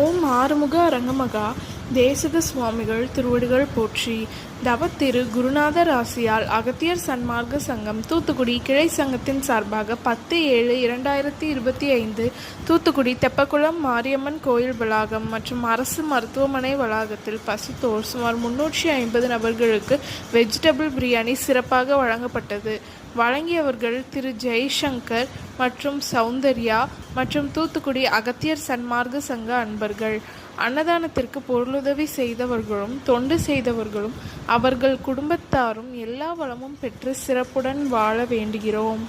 ஓம் ஆறுமுக அரங்கமகா தேசிக சுவாமிகள் திருவடிகள் போற்றி. தவத்திரு குருநாதர் ஆசியால் அகத்தியர் சன்மார்க்க சங்கம் தூத்துக்குடி கிளை சங்கத்தின் சார்பாக 10/7/2025 தூத்துக்குடி தெப்பக்குளம் மாரியம்மன் கோயில் வளாகம் மற்றும் அரசு மருத்துவமனை வளாகத்தில் பசித்தோர் சுமார் 350 நபர்களுக்கு வெஜிடபிள் பிரியாணி சிறப்பாக வழங்கப்பட்டது. வழங்கியவர்கள் திரு ஜெய்சங்கர் மற்றும் சௌந்தர்யா மற்றும் தூத்துக்குடி அகத்தியர் சன்மார்க்க சங்க அன்பர்கள். அன்னதானத்திற்கு பொருளுதவி செய்தவர்களும் தொண்டு செய்தவர்களும் அவர்கள் குடும்பத்தாரும் எல்லா வளமும் பெற்று சிறப்புடன் வாழ வேண்டுகிறோம்.